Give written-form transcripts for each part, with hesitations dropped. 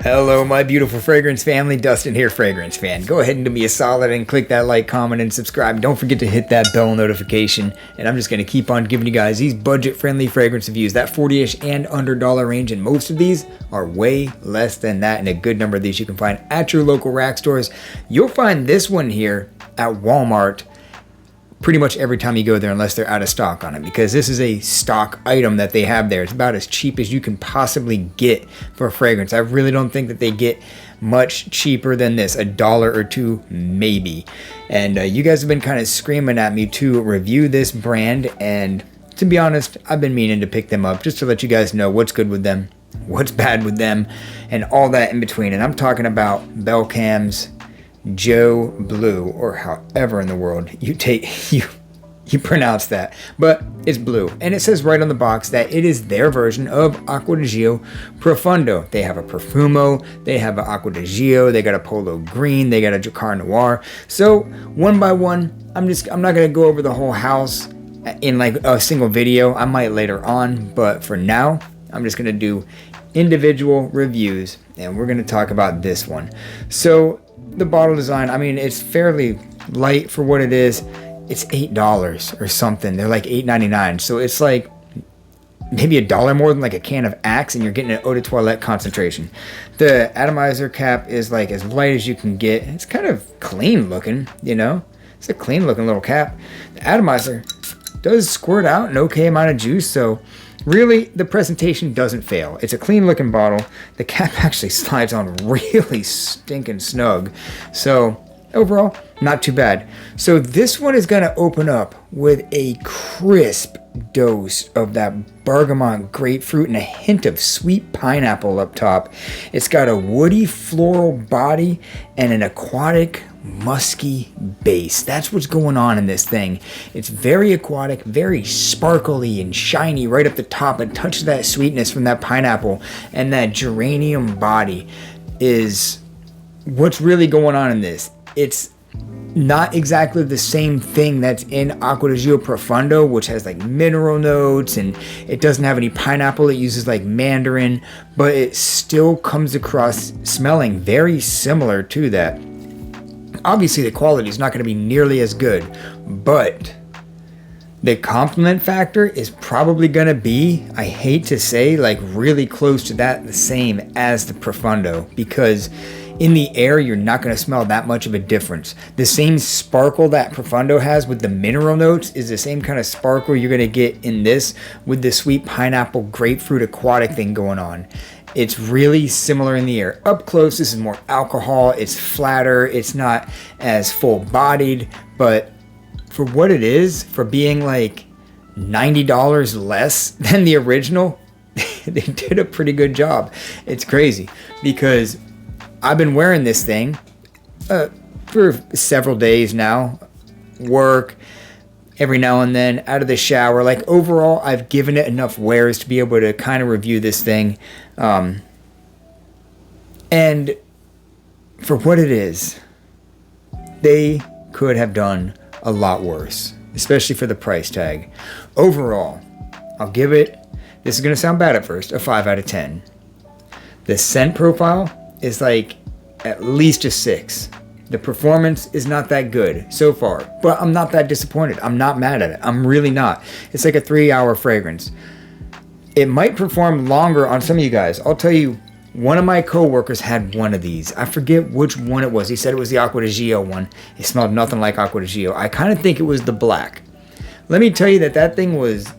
Hello, my beautiful fragrance family. Dustin here, fragrance fan. Go ahead and do me a solid and click that like, comment, and subscribe. Don't forget to hit that bell notification. And I'm just going to keep on giving you guys these budget-friendly fragrance reviews, that 40-ish and under dollar range. And most of these are way less than that. And a good number of these you can find at your local rack stores. You'll find this one here at Walmart pretty much every time you go there, unless they're out of stock on it, because this is a stock item that they have there. It's about as cheap as you can possibly get for a fragrance. I really don't think that they get much cheaper than this, $1 or $2 maybe. And you guys have been kind of screaming at me to review this brand, and to be honest, I've been meaning to pick them up just to let you guys know what's good with them, what's bad with them, and all that in between. And I'm talking about Belcam's Geau Blue, or however in the world you pronounce that, but it's blue, and it says right on the box that it is their version of Acqua di Gio Profundo. They have a Profumo, they have an Acqua di Gio, they got a Polo Green, they got a Dracar Noir. So one by one, I'm not gonna go over the whole house in like a single video. I might later on, but for now, I'm just gonna do individual reviews, and we're gonna talk about this one. So the bottle design, I mean, it's fairly light for what it is. It's $8 or something. They're like $8.99. So it's like maybe $1 more than like a can of Axe, and you're getting an eau de toilette concentration. The atomizer cap is like as light as you can get. It's kind of clean looking, you know? It's a clean looking little cap. The atomizer does squirt out an okay amount of juice, so really, the presentation doesn't fail. It's a clean looking bottle. The cap actually slides on really stinking snug. So overall, not too bad. So this one is going to open up with a crisp dose of that bergamot grapefruit and a hint of sweet pineapple up top. It's got a woody floral body and an aquatic musky base. That's what's going on in this thing. It's very aquatic, very sparkly and shiny right up the top. It touches that sweetness from that pineapple, and that geranium body is what's really going on in this. It's not exactly the same thing that's in Acqua di Gio Profundo, which has like mineral notes, and it doesn't have any pineapple. It uses like mandarin, but it still comes across smelling very similar to that. Obviously, the quality is not going to be nearly as good, but the compliment factor is probably going to be, I hate to say, like really close to that, the same as the Profundo, because in the air, you're not going to smell that much of a difference. The same sparkle that Profundo has with the mineral notes is the same kind of sparkle you're going to get in this with the sweet pineapple grapefruit aquatic thing going on. It's really similar in the air. Up close, this is more alcohol. It's flatter. It's not as full-bodied. But for what it is, for being like $90 less than the original, they did a pretty good job. It's crazy because I've been wearing this thing for several days now. Work, every now and then, out of the shower. Like overall, I've given it enough wears to be able to kind of review this thing. And for what it is, they could have done a lot worse, especially for the price tag. Overall, I'll give it, this is going to sound bad at first, a 5 out of 10. The scent profile is like at least a 6. The performance is not that good so far, but I'm not that disappointed. I'm not mad at it. I'm really not. It's like a 3-hour fragrance. It might perform longer on some of you guys. I'll tell you, one of my coworkers had one of these. I forget which one it was. He said it was the Acqua di Gio one. It smelled nothing like Acqua di Gio. I kind of think it was the black. Let me tell you that thing was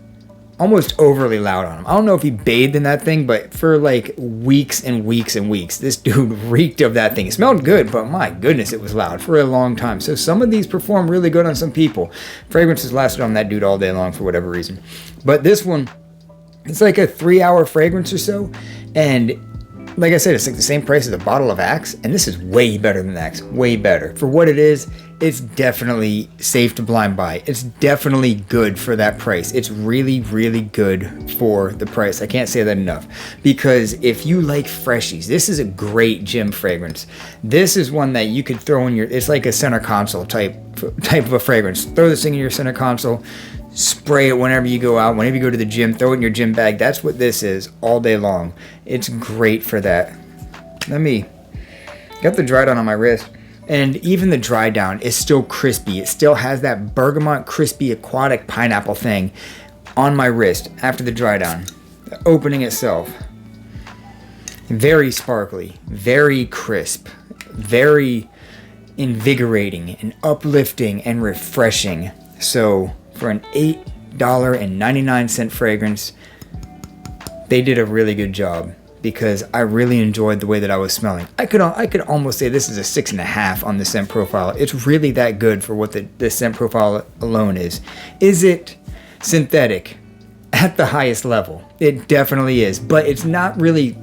almost overly loud on him. I don't know if he bathed in that thing, but for like weeks and weeks and weeks, this dude reeked of that thing. It smelled good, but my goodness, it was loud for a long time. So some of these perform really good on some people. Fragrances lasted on that dude all day long for whatever reason. But this one, it's like a 3-hour fragrance or so, and like I said, it's like the same price as a bottle of Axe, and this is way better than Axe, way better. For what it is, it's definitely safe to blind buy. It's definitely good for that price. It's really, really good for the price. I can't say that enough. Because if you like freshies, this is a great gym fragrance. This is one that you could throw in your, it's like a center console type of a fragrance. Throw this thing in your center console, spray it whenever you go out, whenever you go to the gym, throw it in your gym bag. That's what this is all day long. It's great for that. let me, got the dry down on my wrist. And even the dry down is still crispy. It still has that bergamot crispy aquatic pineapple thing on my wrist after the dry down. The opening itself, very sparkly, very crisp, very invigorating and uplifting and refreshing. So for an $8.99 fragrance, they did a really good job, because I really enjoyed the way that I was smelling. I could almost say this is a 6.5 on the scent profile. It's really that good for what the scent profile alone is. Is it synthetic? At the highest level. It definitely is, but it's not really,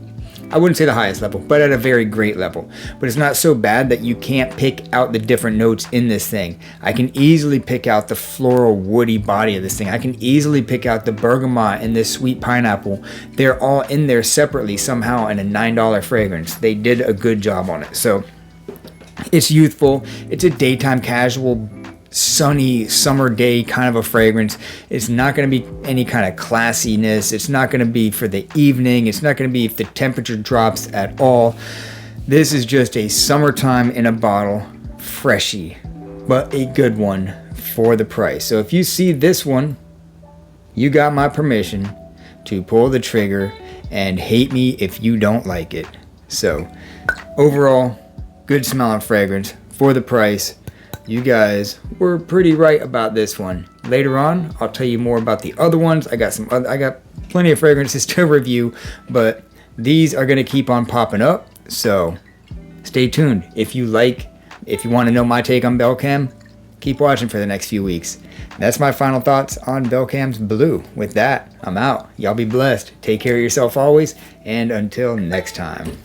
I wouldn't say the highest level, but at a very great level. But it's not so bad that you can't pick out the different notes in this thing. I can easily pick out the floral woody body of this thing. I can easily pick out the bergamot and this sweet pineapple. They're all in there separately somehow in a $9 fragrance. They did a good job on it. So it's youthful. It's a daytime casual, sunny summer day kind of a fragrance. It's not going to be any kind of classiness. It's not going to be for the evening. It's not going to be if the temperature drops at all. This is just a summertime in a bottle, freshie, but a good one for the price. So if you see this one, you got my permission to pull the trigger and hate me if you don't like it. So overall, good smelling fragrance for the price. You guys were pretty right about this one. Later on, I'll tell you more about the other ones. I got plenty of fragrances to review, but these are gonna keep on popping up. So stay tuned. If you want to know my take on Belcam, keep watching for the next few weeks. That's my final thoughts on Belcam's Blue. With that, I'm out. Y'all be blessed. Take care of yourself always, and until next time.